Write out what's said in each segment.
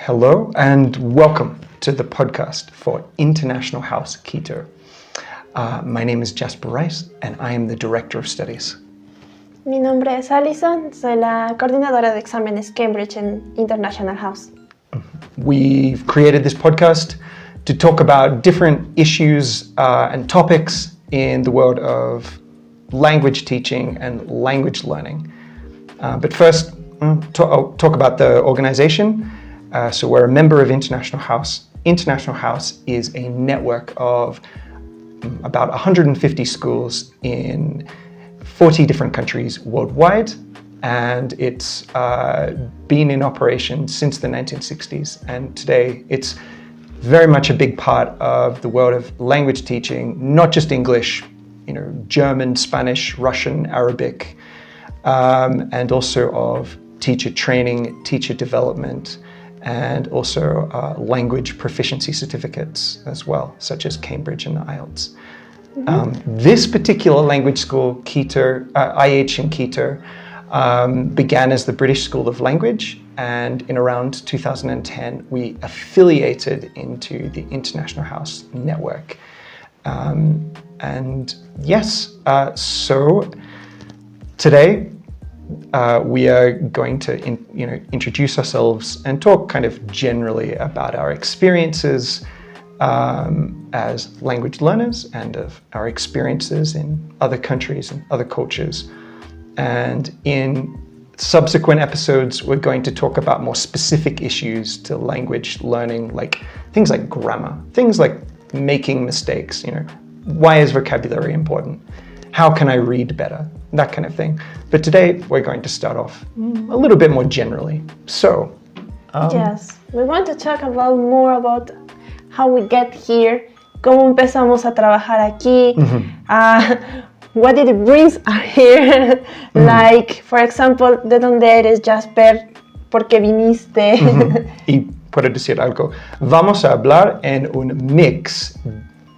Hello and welcome to the podcast for International House Quito. My name is Jasper and I am the Director of Studies. Mi nombre es Alison, soy la coordinadora de exámenes Cambridge en International House. We've created this podcast to talk about different issues and topics in the world of language teaching and language learning. But first, I'll talk about the organization. So we're a member of International House. International House is a network of about 150 schools in 40 different countries worldwide, and it's been in operation since the 1960s. And today it's very much a big part of the world of language teaching, not just English, German, Spanish, Russian, Arabic, and also of teacher training, teacher development, and also language proficiency certificates as well, such as Cambridge and IELTS. This particular language school, Quito, IH in Quito, began as the British School of Language, and in around 2010 we affiliated into the International House network. So today we are going to introduce ourselves and talk kind of generally about our experiences as language learners and of our experiences in other countries and other cultures. And in subsequent episodes, we're going to talk about more specific issues to language learning, like things like grammar, things like making mistakes, why is vocabulary important? How can I read better? That kind of thing. But today we're going to start off a little bit more generally. So, yes, we want to talk more about how we get here, cómo empezamos a trabajar aquí, what did it bring us here, like, for example, ¿de dónde eres, Jasper? ¿Por qué viniste? Y puedo decir algo. Vamos a hablar en un mix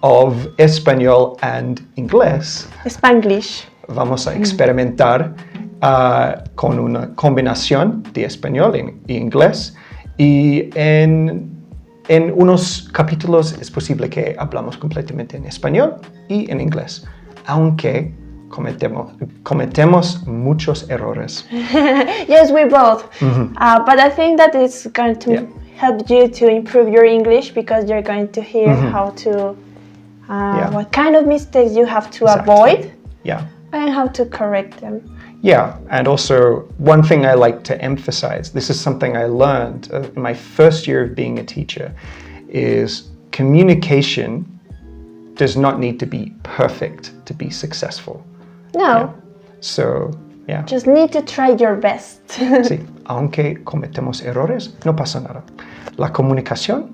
of español and inglés. Spanglish. Vamos a experimentar con una combinación de español y inglés, y en unos capítulos es posible que hablamos completamente en español y en inglés, aunque cometemos muchos errores. Yes, we both. But I think that it's going to help you to improve your English, because you're going to hear how to, what kind of mistakes you have to avoid. Yeah. And how to correct them. Yeah, and also one thing I like to emphasize, this is something I learned in my first year of being a teacher, is communication does not need to be perfect to be successful. No. Yeah. So, yeah. Just need to try your best. Sí, aunque cometemos errores, no pasa nada. La comunicación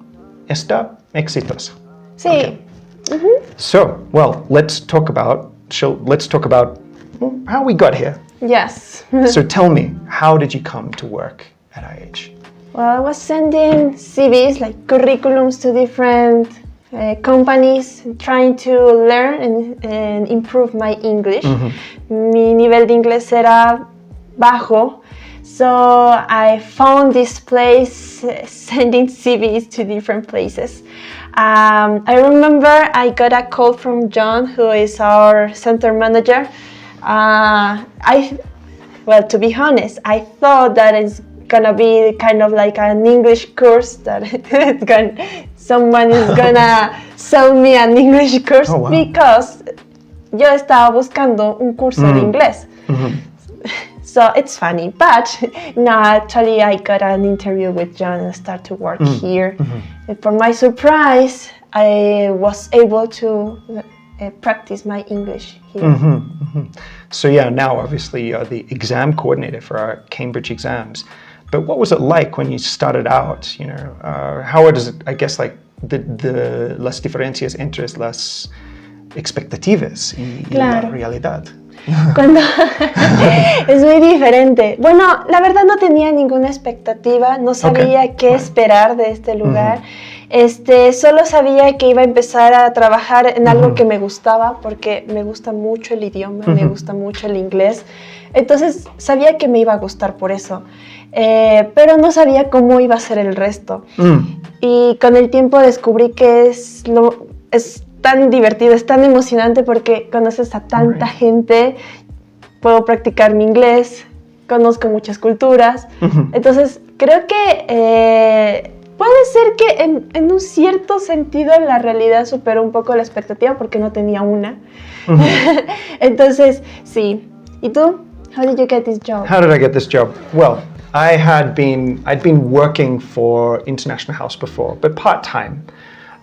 está exitosa. Sí. Okay. So, well, let's talk about how we got here. Yes. So tell me, how did you come to work at IH? Well, I was sending CVs, like curriculums, to different companies, trying to learn and improve my English. Mi nivel de inglés era bajo, so I found this place sending CVs to different places. I remember I got a call from John, who is our center manager. To be honest, I thought that it's gonna be kind of like an English course, that someone is gonna sell me an English course. Oh, wow. Because yo estaba buscando un curso de inglés. So it's funny, but no, actually I got an interview with John and started to work here. And for my surprise, I was able to practice my English here. So yeah, now obviously you're the exam coordinator for our Cambridge exams. But what was it like when you started out? How does it, I guess, like las diferencias entre las expectativas y la realidad? Es muy diferente. Bueno, la verdad no tenía ninguna expectativa, no sabía qué esperar de este lugar. Solo sabía que iba a empezar a trabajar en algo que me gustaba, porque me gusta mucho el idioma, me gusta mucho el inglés. Entonces sabía que me iba a gustar por eso, pero no sabía cómo iba a ser el resto. Y con el tiempo descubrí que es tan divertido, es tan emocionante porque conoces a tanta gente, puedo practicar mi inglés, conozco muchas culturas. Entonces creo que puede ser que en un cierto sentido la realidad superó un poco la expectativa porque no tenía una. Entonces, sí. ¿Y tú? How did you get this job? How did I get this job? Well, I'd been working for International House before, but part-time.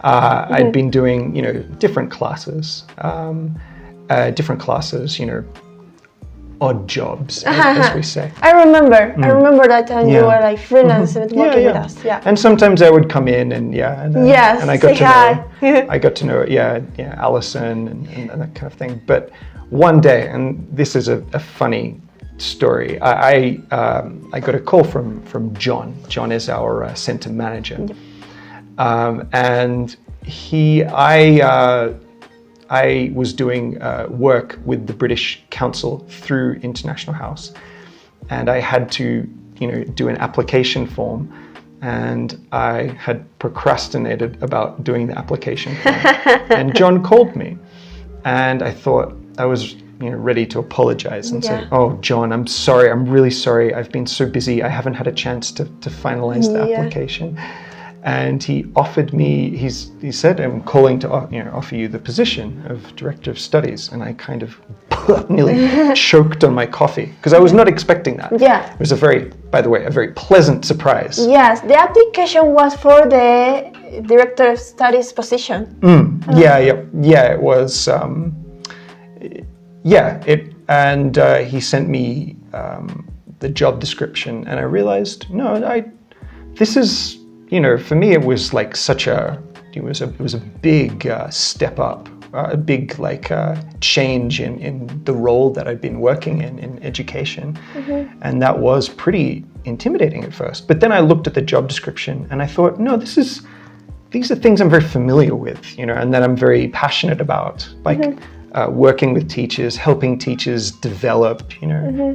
I'd been doing, different classes, odd jobs, as we say. I remember that time you were like freelance and working with us. Yeah. And sometimes I would come in and I got to know Alison and that kind of thing. But one day, and this is a funny story, I got a call from John. John is our center manager. Yep. And I was doing work with the British Council through International House, and I had to, do an application form, and I had procrastinated about doing the application form. And John called me, and I thought I was, ready to apologize and say, "Oh, John, I'm sorry. I'm really sorry. I've been so busy. I haven't had a chance to finalize the application." And he offered me, he said, "I'm calling to offer you the position of Director of Studies." And I kind of nearly choked on my coffee because I was not expecting that. Yeah. It was by the way, a very pleasant surprise. Yes, the application was for the Director of Studies position. Yeah, it was, he sent me the job description, and I realized, this is, for me, it was like it was a big step up, a big change in the role that I'd been working in education. And that was pretty intimidating at first. But then I looked at the job description and I thought, no, these are things I'm very familiar with, and that I'm very passionate about, working with teachers, helping teachers develop,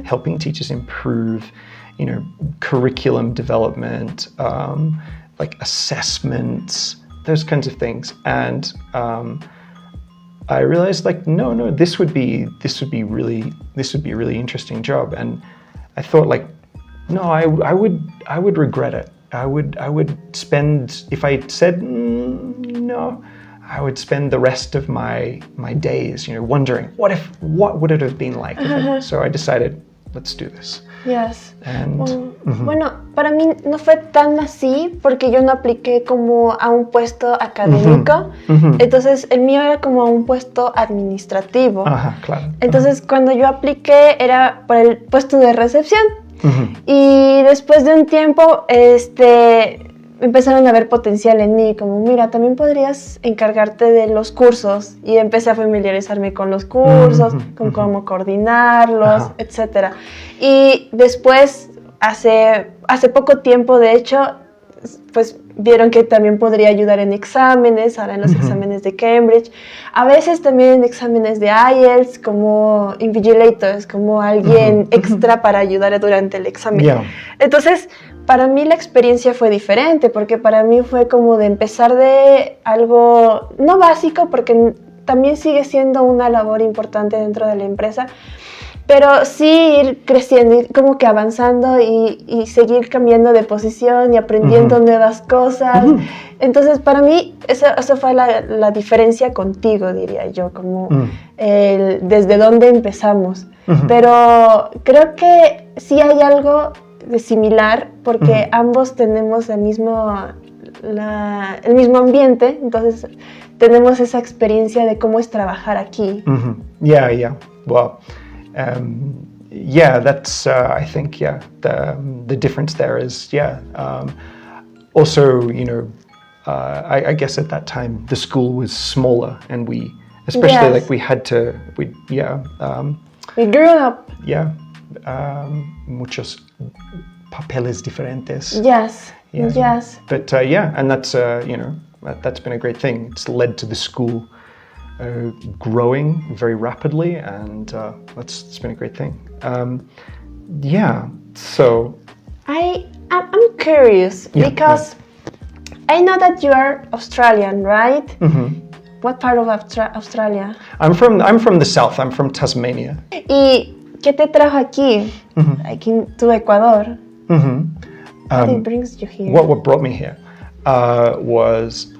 helping teachers improve, curriculum development, assessments, those kinds of things. And I realized no, this would be a really interesting job. And I thought no, I would regret it. I would spend, if I said no, I would spend the rest of my days, wondering what would it have been like. So I decided, let's do this. Yes. And, Bueno, para mí no fue tan así porque yo no apliqué como a un puesto académico. Entonces el mío era como un puesto administrativo. Claro. Entonces cuando yo apliqué era para el puesto de recepción. Y después de un tiempo empezaron a ver potencial en mí, como mira, también podrías encargarte de los cursos, y empecé a familiarizarme con los cursos, con cómo coordinarlos, etcétera. Y después, hace poco tiempo, de hecho, pues vieron que también podría ayudar en exámenes, ahora en los exámenes de Cambridge, a veces también en exámenes de IELTS, como invigilators, como alguien extra para ayudar durante el examen. Entonces, para mí la experiencia fue diferente, porque para mí fue como de empezar de algo no básico, porque también sigue siendo una labor importante dentro de la empresa, pero sí ir creciendo, ir como que avanzando y seguir cambiando de posición y aprendiendo nuevas cosas. Entonces, para mí, eso fue la diferencia contigo, diría yo, como desde dónde empezamos. Pero creo que sí hay algo de similar, porque ambos tenemos el mismo ambiente, entonces tenemos esa experiencia de cómo es trabajar aquí. Yeah. Well, that's I think the difference there is also I guess at that time the school was smaller, and we especially we grew up. Muchos papeles diferentes. Yes. But and that's that's been a great thing. It's led to the school growing very rapidly, and it's been a great thing. So I'm curious because I know that you are Australian, right? Mm-hmm. What part of Australia? I'm from the south. I'm from Tasmania. ¿Y qué te trajo aquí? Aquí to Ecuador? What brings you here? What brought me here was,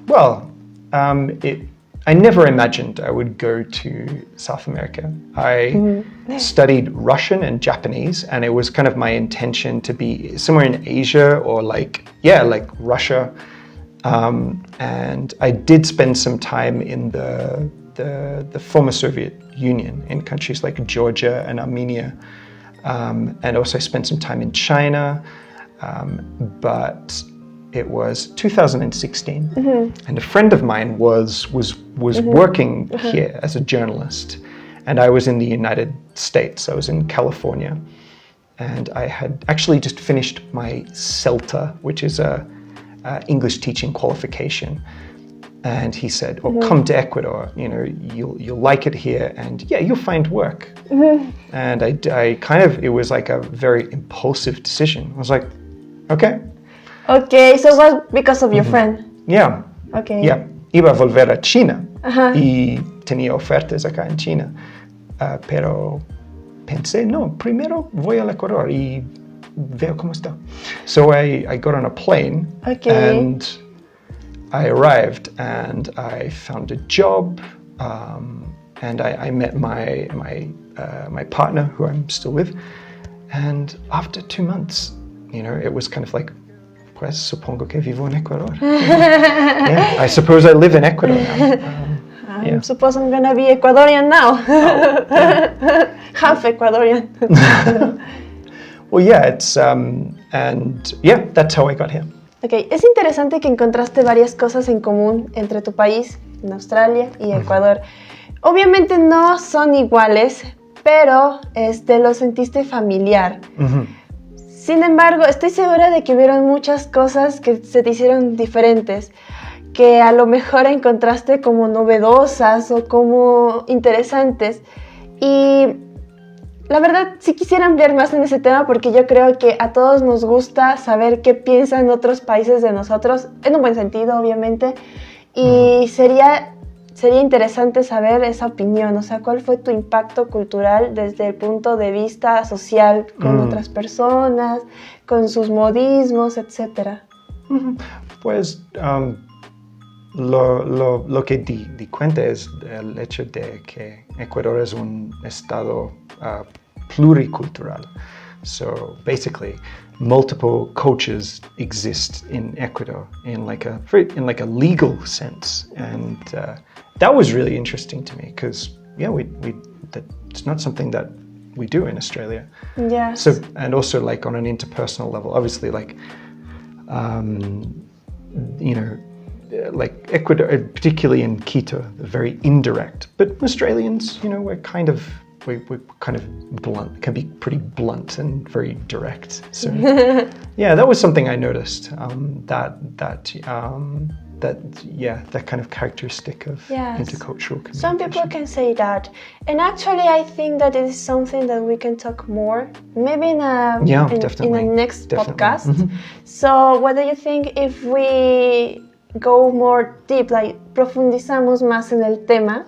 I never imagined I would go to South America. I studied Russian and Japanese, and it was kind of my intention to be somewhere in Asia or like Russia. And I did spend some time in the former Soviet Union, in countries like Georgia and Armenia. And also I spent some time in China. But it was 2016, and a friend of mine was working here as a journalist, and I was in the United States. I was in California, and I had actually just finished my CELTA, which is a English teaching qualification. And he said, come to Ecuador, you'll like it here, and you'll find work. And I kind of, it was like a very impulsive decision. I was like, okay, so it was because of your friend. Yeah. Okay. Yeah. Iba a volver a China y tenía ofertas acá en China, pero pensé, no, primero voy al Ecuador y veo cómo está. So I got on a plane and I arrived and I found a job, and I met my partner, who I'm still with, and after 2 months, it was kind of like, pues supongo que vivo en Ecuador. I suppose I live in Ecuador now. I suppose I'm gonna be Ecuadorian now. Half Ecuadorian. Well, it's and that's how I got here. Okay, es interesante que encontraste varias cosas en común entre tu país, en Australia y Ecuador. Obviamente no son iguales, pero lo sentiste familiar. Sin embargo, estoy segura de que hubieron muchas cosas que se te hicieron diferentes, que a lo mejor encontraste como novedosas o como interesantes. Y la verdad, sí quisiera ampliar más en ese tema, porque yo creo que a todos nos gusta saber qué piensan otros países de nosotros, en un buen sentido, obviamente. Y sería interesante saber esa opinión, o sea, ¿cuál fue tu impacto cultural desde el punto de vista social con otras personas, con sus modismos, etcétera? Pues lo que di cuenta es el hecho de que Ecuador es un estado pluricultural. So basically, multiple cultures exist in Ecuador in like a legal sense, and that was really interesting to me because it's not something that we do in Australia. Yes. So, and also like on an interpersonal level, obviously like like Ecuador, particularly in Quito, very indirect. But Australians, we're kind of blunt, can be pretty blunt and very direct. So that was something I noticed. That kind of characteristic of intercultural communication. Some people can say that, and actually I think that it is something that we can talk more, maybe in a next podcast. So what do you think if we go more deep, like profundizamos más en el tema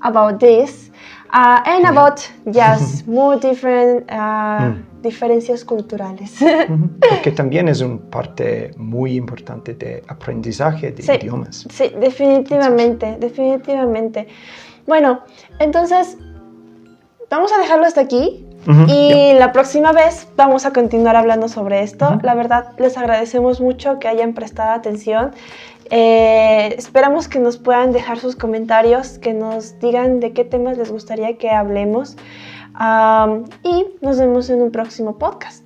about this, and about more different diferencias culturales. Porque también es una parte muy importante de aprendizaje de idiomas. Sí, definitivamente. Bueno, entonces vamos a dejarlo hasta aquí. Y la próxima vez vamos a continuar hablando sobre esto. La verdad, les agradecemos mucho que hayan prestado atención. Esperamos que nos puedan dejar sus comentarios, que nos digan de qué temas les gustaría que hablemos. Y nos vemos en un próximo podcast.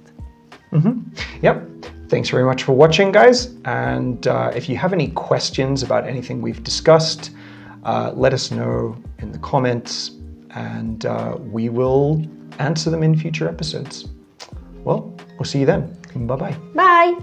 Thanks very much for watching, guys. And if you have any questions about anything we've discussed, let us know in the comments, and we will answer them in future episodes. Well, we'll see you then. Bye-bye. Bye.